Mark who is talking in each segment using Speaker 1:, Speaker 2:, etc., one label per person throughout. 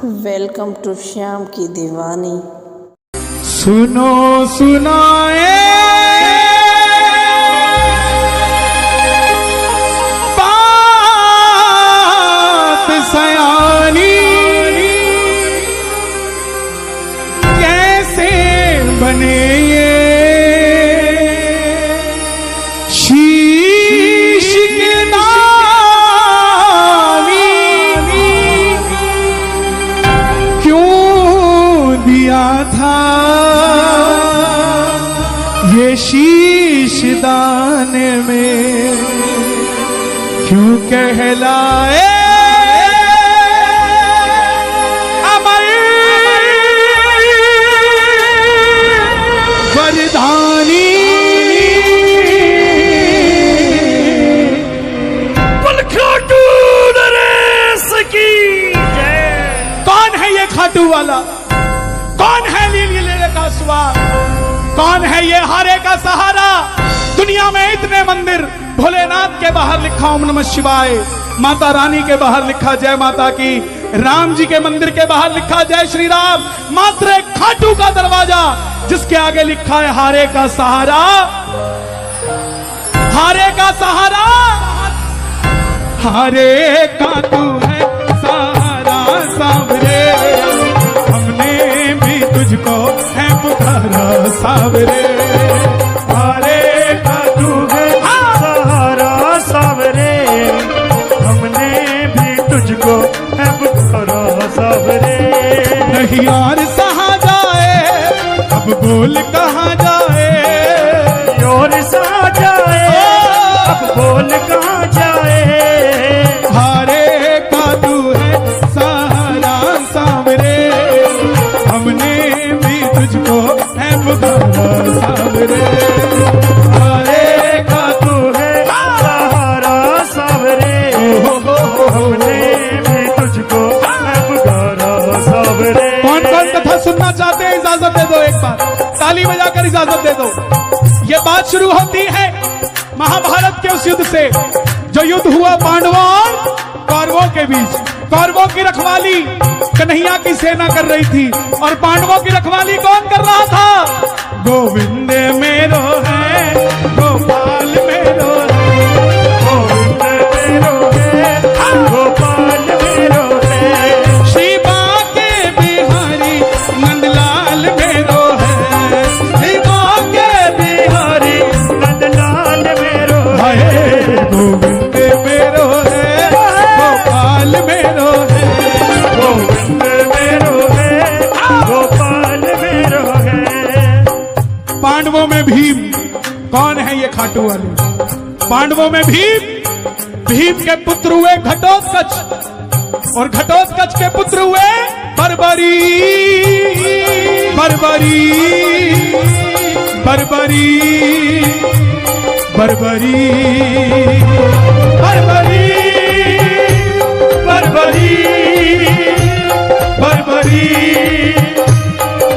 Speaker 1: Welcome to Shyam की दीवानी।
Speaker 2: सुनो सुनाए बात सयानी, कैसे बने ये शीश के दानी, क्यों दिया था ये शीश दाने में, क्यों कहलाए अमर वरदानी।
Speaker 3: खाटू नरेश की जय।
Speaker 2: कौन है ये खाटू वाला? कौन है लीले का स्वाद? कौन है ये हारे का सहारा? दुनिया में इतने मंदिर, भोलेनाथ के बाहर लिखा ओम नमः शिवाय, माता रानी के बाहर लिखा जय माता की, राम जी के मंदिर के बाहर लिखा जय श्री राम, मात्र एक खाटू का दरवाजा जिसके आगे लिखा है हारे का सहारा। हारे का सहारा, हारे का तू है सहारा सावरे, हमने भी तुझको है पुकारा सावरे।
Speaker 3: हारे का तू है सहारा सावरे, हमने भी तुझको है पुकारा सावरे।
Speaker 2: नहीं और सहा जाए, अब बोल कहाँ जाए,
Speaker 3: और सहा जाए, अब बोल कहाँ जाए।
Speaker 2: हारे का तू है सहारा सावरे, हमने भी तुझको है पुकारा सावरे।
Speaker 3: हारे का तू है सहारा सावरे, हमने भी तुझको है पुकारा सावरे।
Speaker 2: कौन कौन कथा सुनना चाहते हैं इजाजत दे दो, एक बार ताली बजाकर इजाजत दे दो। ये बात शुरू होती है महाभारत के उस युद्ध से जो युद्ध हुआ पांडवों और कौरवों के बीच। कौरवों की रखवाली कन्हैया की सेना कर रही थी और पांडवों की रखवाली कौन कर रहा था? गोविंद मेरो है, गोपाल मेरो है,
Speaker 3: गोविंद मेरो है, गोपाल मेरो है।
Speaker 2: श्री बाके बिहारी नंदलाल मेरो है, श्री बाके
Speaker 3: बिहारी नंदलाल मेरो है।
Speaker 2: गोविंद मेरो है, गोपाल मेरो है,
Speaker 3: गोविंद मेरो है, गोपाल मेरो है।
Speaker 2: पांडवों में भीम। कौन है ये खाटू वाले? पांडवों में भीम। भीम के पुत्र हुए घटोत्कच और घटोत्कच के पुत्र हुए बर्बरी। बर्बरी बर्बरी बर्बरी बर्बरी बर्बरी बर्बरी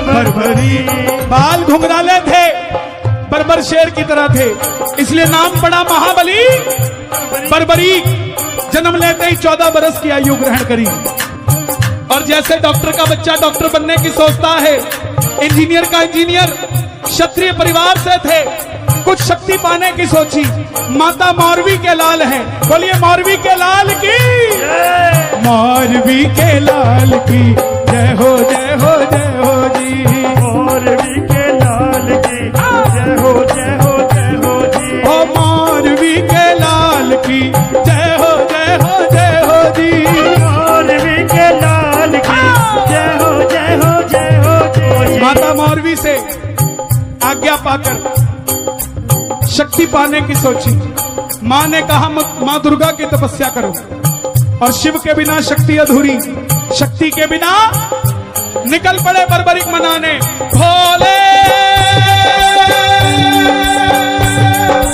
Speaker 2: बर्बरी। बाल घुंघराले थे, बर्बर शेर की तरह थे, इसलिए नाम पड़ा महाबली बर्बरी। जन्म लेते ही 14 बरस की आयु ग्रहण करी और जैसे डॉक्टर का बच्चा डॉक्टर बनने की सोचता है, इंजीनियर का इंजीनियर, क्षत्रिय परिवार से थे, कुछ शक्ति पाने की सोची। माता मौरवी के लाल हैं, बोलिए मौरवी के लाल की, मौरवी के लाल की जय हो जय हो जय हो जी।
Speaker 3: मौरवी के लाल की जय हो जय हो जय हो जी।
Speaker 2: ओ मौरवी के लाल की जय हो जय हो जय हो जी।
Speaker 3: मौरवी के लाल की जय हो जय हो जय हो जी।
Speaker 2: माता मौरवी से आज्ञा पाकर शक्ति पाने की सोची। मां ने कहा मां दुर्गा की तपस्या करो और शिव के बिना शक्ति अधूरी, शक्ति के बिना निकल पड़े बर्बरिक मनाने। भोले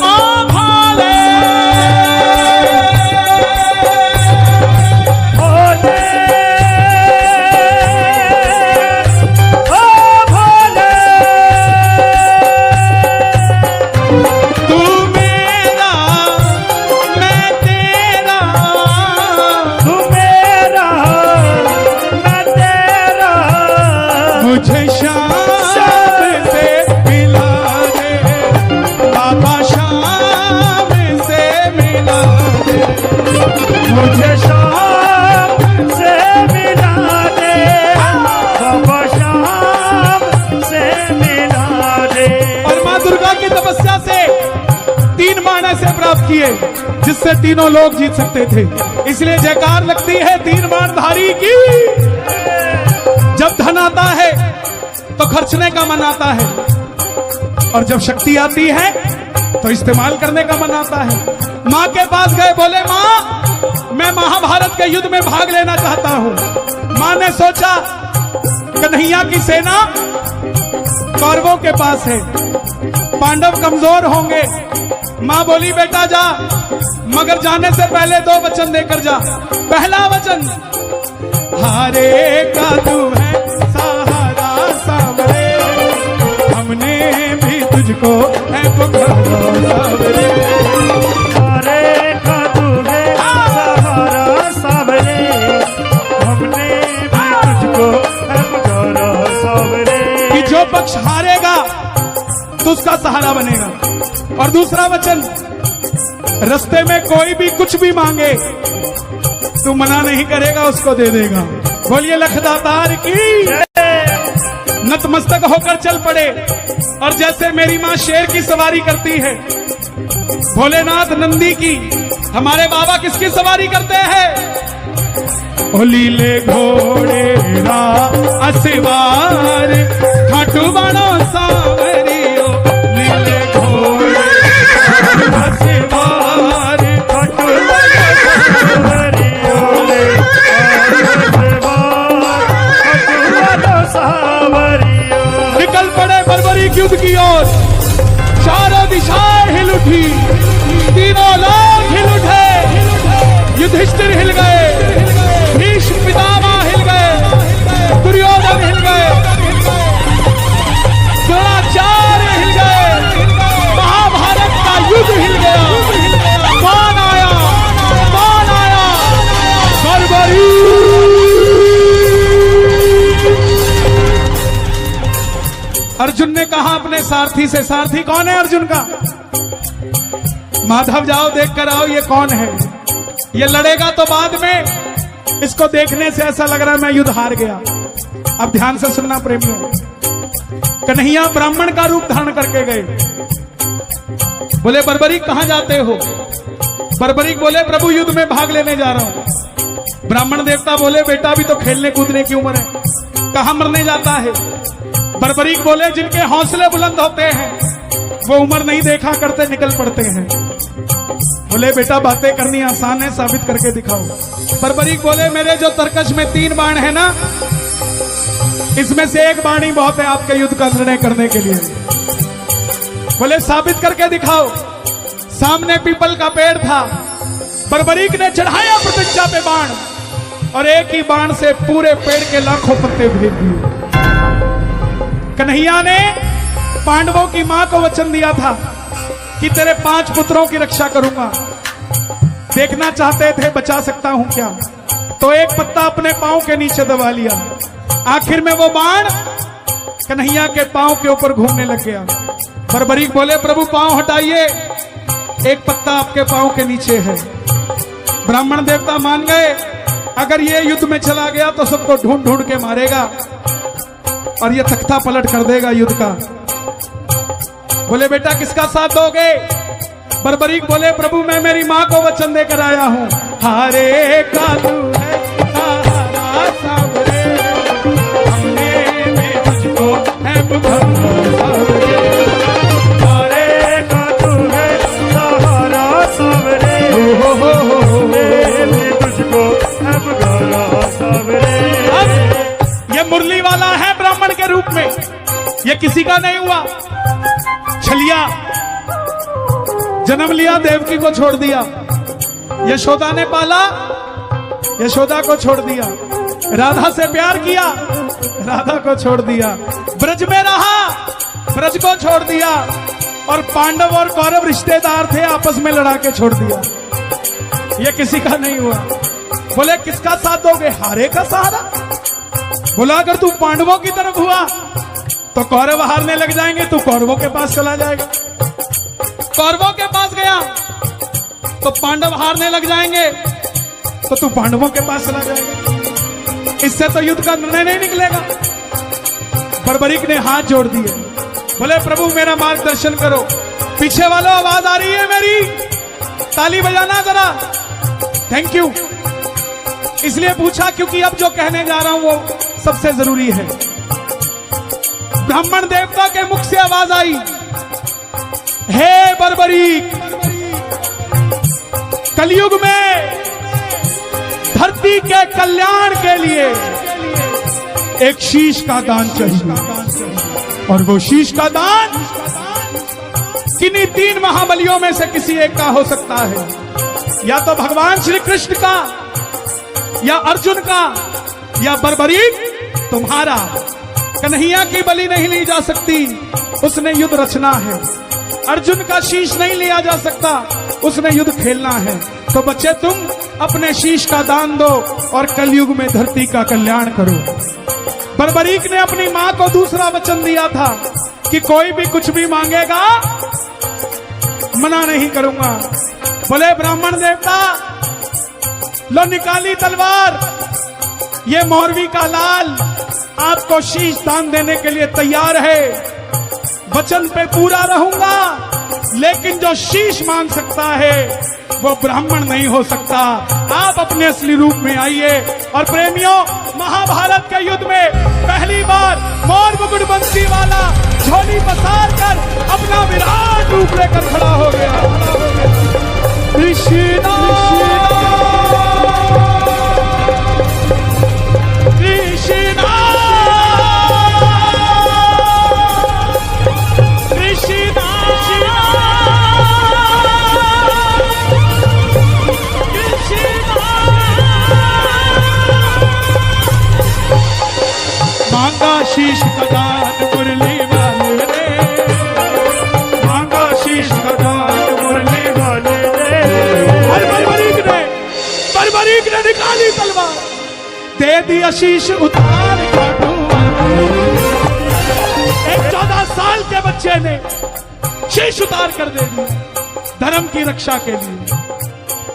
Speaker 2: ओ भोले,
Speaker 3: भोले ओ भोले,
Speaker 2: तू मेरा मैं तेरा,
Speaker 3: तू मेरा मैं तेरा।
Speaker 2: किए जिससे तीनों लोग जीत सकते थे। इसलिए जयकार लगती है तीन बाणधारी की। जब धन आता है तो खर्चने का मन आता है, और जब शक्ति आती है तो इस्तेमाल करने का मन आता है। माँ के पास गए, बोले माँ मैं महाभारत के युद्ध में भाग लेना चाहता हूं। माँ ने सोचा कन्हैया की सेना कौरवों के पास है, पांडव कमजोर होंगे। माँ बोली बेटा जा, मगर जाने से पहले दो वचन देकर जा। पहला वचन, हारे का तू है सहारा सावरे, हमने भी तुझको है पुकारा सावरे।
Speaker 3: हारे का तू है सहारा सावरे, हमने भी तुझको है पुकारा सावरे।
Speaker 2: कि जो पक्ष हारेगा तो उसका सहारा बनेगा। और दूसरा वचन, रास्ते में कोई भी कुछ भी मांगे तू मना नहीं करेगा, उसको दे देगा। बोलिए लखदातार की। नतमस्तक होकर चल पड़े, और जैसे मेरी माँ शेर की सवारी करती है, भोलेनाथ नंदी की, हमारे बाबा किसकी सवारी करते हैं? ओ लीले घोड़े रा असवार, खाटू बाणो सावरियो, लीले घोड़े असवार, खाटू निकल पड़े बर्बरीक युद्ध की ओर। चारों दिशाएं हिल उठी, तीनों लोग हिल उठे। युधिष्ठिर हिल गए, भीष्म पितामह हिल गए, दुर्योधन हिल गए, द्रोणाचार्य हिल गए, महाभारत का युद्ध हिल गया। कौन आया? कौन आया? बर्बरीक। अर्जुन ने कहा अपने सारथी से, सारथी कौन है अर्जुन का? माधव जाओ देख कर आओ ये कौन है। ये लड़ेगा तो बाद में, इसको देखने से ऐसा लग रहा है मैं युद्ध हार गया। अब ध्यान से सुनना प्रेमियों, कन्हैया ब्राह्मण का रूप धारण करके गए। बोले बर्बरीक कहां जाते हो? बर्बरीक बोले प्रभु युद्ध में भाग लेने जा रहा हूं। ब्राह्मण देवता बोले बेटा अभी तो खेलने कूदने की उम्र है, कहां मरने जाता है? बर्बरीक बोले जिनके हौसले बुलंद होते हैं वो उम्र नहीं देखा करते, निकल पड़ते हैं। बोले बेटा बातें करनी आसान है, साबित करके दिखाओ। बर्बरीक बोले मेरे जो तरकश में 3 बाण है ना, इसमें से एक बाण ही बहुत है आपके युद्ध का निर्णय करने के लिए। बोले साबित करके दिखाओ। सामने पीपल का पेड़ था, बर्बरीक ने चढ़ाया प्रतिज्ञा पे बाण, और एक ही बाण से पूरे पेड़ के लाखों पत्ते भेज दिए। कन्हैया ने पांडवों की मां को वचन दिया था कि तेरे 5 पुत्रों की रक्षा करूंगा। देखना चाहते थे बचा सकता हूं क्या, तो एक पत्ता अपने पांव के नीचे दबा लिया। आखिर में वो बाण कन्हैया के पांव के ऊपर घूमने लग गया। बर्बरीक बोले प्रभु पांव हटाइए, एक पत्ता आपके पांव के नीचे है। ब्राह्मण देवता मान गए, अगर ये युद्ध में चला गया तो सबको ढूंढ ढूंढ के मारेगा और ये तख्ता पलट कर देगा युद्ध का। बोले बेटा किसका साथ दोगे? बर्बरीक बोले प्रभु मैं मेरी मां को वचन देकर आया हूं। हारे का तू है सहारा सावरे, हमने भी तुझको है पुकारा सावरे।
Speaker 3: हारे का तू है सहारा सावरे, हमने भी तुझको है पुकारा सावरे।
Speaker 2: ये मुरली वाला है ब्राह्मण के रूप में, ये किसी का नहीं हुआ। छलिया जन्म लिया, देवकी को छोड़ दिया। यशोदा ने पाला, यशोदा को छोड़ दिया। राधा से प्यार किया, राधा को छोड़ दिया। ब्रज में रहा, ब्रज को छोड़ दिया। और पांडव और कौरव रिश्तेदार थे, आपस में लड़ा के छोड़ दिया। ये किसी का नहीं हुआ। बोले किसका साथ दोगे? हारे का सहारा। बोला अगर तू पांडवों की तरफ हुआ तो कौरव हारने लग जाएंगे, तू कौरवों के पास चला जाएगा। कौरवों के पास गया तो पांडव हारने लग जाएंगे, तो तू पांडवों के पास चला जाएगा। इससे तो युद्ध का निर्णय नहीं निकलेगा। बर्बरीक ने हाथ जोड़ दिए, बोले प्रभु मेरा मार्गदर्शन करो। पीछे वालों आवाज आ रही है मेरी, ताली बजाना जरा, थैंक यू। इसलिए पूछा क्योंकि अब जो कहने जा रहा हूं वो सबसे जरूरी है। ब्राह्मण देवता के मुख से आवाज आई, हे बर्बरीक, कलयुग में धरती के कल्याण के लिए एक शीश का दान चाहिए, और वो शीश का दान किन्हीं 3 महाबलियों में से किसी एक का हो सकता है, या तो भगवान श्री कृष्ण का, या अर्जुन का, या बर्बरीक तुम्हारा। कन्हैया की बलि नहीं ली जा सकती, उसने युद्ध रचना है। अर्जुन का शीश नहीं लिया जा सकता, उसने युद्ध खेलना है। तो बच्चे तुम अपने शीश का दान दो और कलयुग में धरती का कल्याण करो। बर्बरीक ने अपनी मां को दूसरा वचन दिया था कि कोई भी कुछ भी मांगेगा मना नहीं करूंगा। बोले ब्राह्मण देवता, लो निकाली तलवार, ये मौरवी का लाल आपको शीश दान देने के लिए तैयार है। वचन पे पूरा रहूंगा, लेकिन जो शीश मांग सकता है वो ब्राह्मण नहीं हो सकता। आप अपने असली रूप में आइए। और प्रेमियों, महाभारत के युद्ध में पहली बार मोर मुकुट बंसी वाला झोली पसार कर अपना विराट रूप लेकर खड़ा हो गया। कृष्णा कृष्णा मांगा शीश का दान मुरली वाले रे,
Speaker 3: मांगा शीश का दान मुरली वाले रे।
Speaker 2: बर्बरीक ने निकाली तलवार, दे दिया शीश उतार काटू। एक 14 साल के बच्चे ने शीश उतार कर दे दिया धर्म की रक्षा के लिए।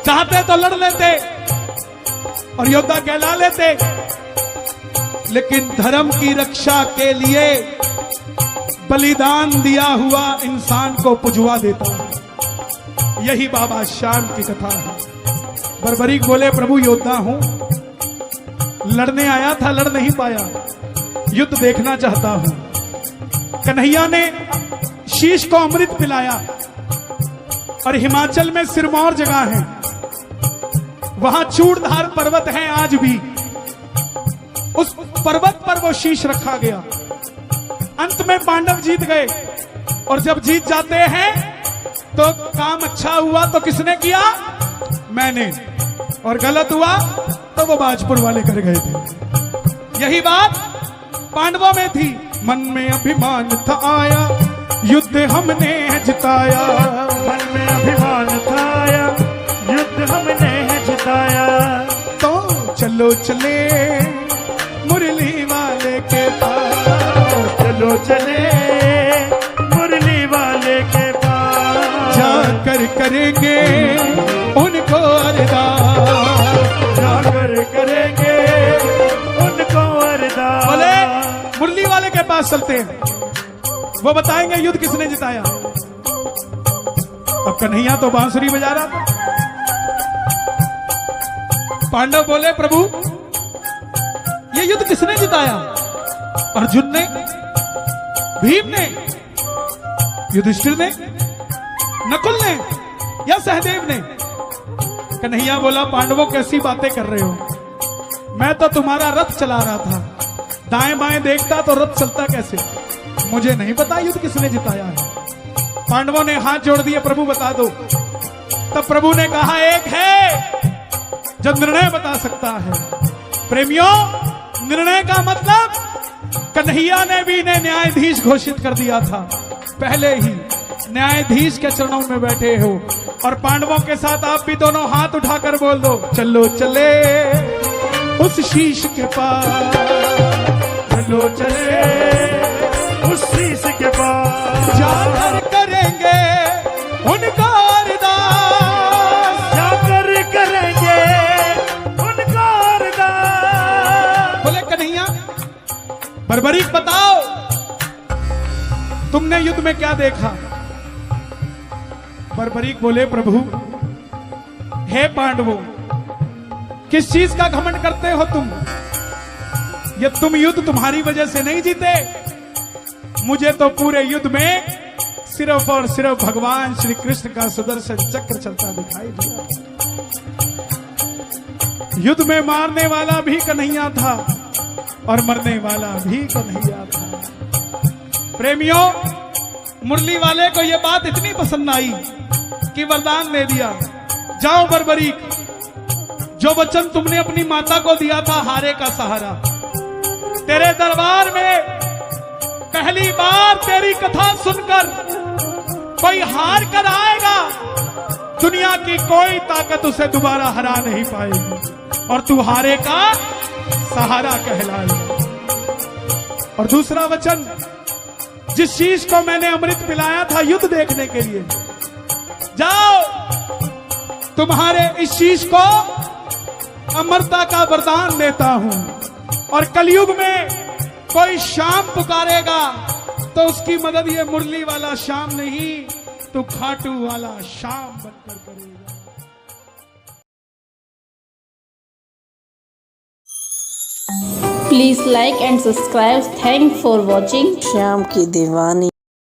Speaker 2: चाहते तो लड़ लेते और योद्धा कहला लेते, लेकिन धर्म की रक्षा के लिए बलिदान दिया हुआ इंसान को पुजवा देता है। यही बाबा श्याम की कथा है। बर्बरीक बोले, प्रभु योद्धा हूं, लड़ने आया था, लड़ नहीं पाया, युद्ध देखना चाहता हूं। कन्हैया ने शीश को अमृत पिलाया, और हिमाचल में सिरमौर जगह है, वहां चूड़धार पर्वत है आज भी। उस पर्वत पर वो शीश रखा गया। अंत में पांडव जीत गए, और जब जीत जाते हैं तो काम अच्छा हुआ तो किसने किया? मैंने। और गलत हुआ तो वो बाजपुर वाले कर गए थे। यही बात पांडवों में थी। मन में अभिमान था आया, युद्ध हमने जिताया।
Speaker 3: मन में अभिमान था आया, युद्ध हमने जिताया।
Speaker 2: तो चलो चले मुरली वाले के पास,
Speaker 3: चलो चले मुरली वाले के पास।
Speaker 2: जाकर करेंगे उनको अरदास,
Speaker 3: जाकर करेंगे उनको अरदास।
Speaker 2: बोले मुरली वाले के पास चलते हैं, वो बताएंगे युद्ध किसने जिताया। अब कन्हैया तो बांसुरी बजा रहा था। पांडव बोले, प्रभु ये युद्ध किसने जिताया? अर्जुन ने, भीम ने, युधिष्ठिर ने, नकुल ने, या सहदेव ने? कन्हैया बोला, पांडवों कैसी बातें कर रहे हो? मैं तो तुम्हारा रथ चला रहा था, दाएं बाएं देखता तो रथ चलता कैसे? मुझे नहीं पता युद्ध किसने जिताया है। पांडवों ने हाथ जोड़ दिए, प्रभु बता दो। तब प्रभु ने कहा, एक है जो निर्णय बता सकता है। प्रेमियों, निर्णय का मतलब कन्हैया ने भी इन्हें न्यायाधीश घोषित कर दिया था। पहले ही न्यायाधीश के चरणों में बैठे हो। और पांडवों के साथ आप भी दोनों हाथ उठाकर बोल दो, चलो चले उस शीश के पास,
Speaker 3: चलो चले उस शीश के पास।
Speaker 2: जाकर करेंगे उनको अरदास,
Speaker 3: जाकर करेंगे उनको अरदास।
Speaker 2: बोले कन्हैया, बर्बरीक बताओ, तुमने युद्ध में क्या देखा? बर्बरीक बोले, प्रभु हे पांडवों, किस चीज का घमंड करते हो तुम? ये तुम युद्ध तुम्हारी वजह से नहीं जीते। मुझे तो पूरे युद्ध में सिर्फ और सिर्फ भगवान श्री कृष्ण का सुदर्शन चक्र चलता दिखाई दिया। युद्ध में मारने वाला भी कन्हैया था और मरने वाला भी कन्हैया था। प्रेमियों, मुरली वाले को यह बात इतनी पसंद आई कि वरदान दे दिया, जाओ बर्बरीक, जो वचन तुमने अपनी माता को दिया था हारे का सहारा, तेरे दरबार में पहली बार तेरी कथा सुनकर कोई हार कर आएगा, दुनिया की कोई ताकत उसे दोबारा हरा नहीं पाएगी और तू हारे का सहारा कहलाएगा। और दूसरा वचन, जिस चीज को मैंने अमृत पिलाया था युद्ध देखने के लिए, जाओ, तुम्हारे इस चीज को अमरता का वरदान देता हूं और कलयुग में कोई शाम पुकारेगा तो उसकी मदद ये मुरली वाला शाम नहीं, तो खाटू वाला शाम बनकर करेगा।
Speaker 1: Please like and subscribe. Thanks for watching Shyam की दीवानी।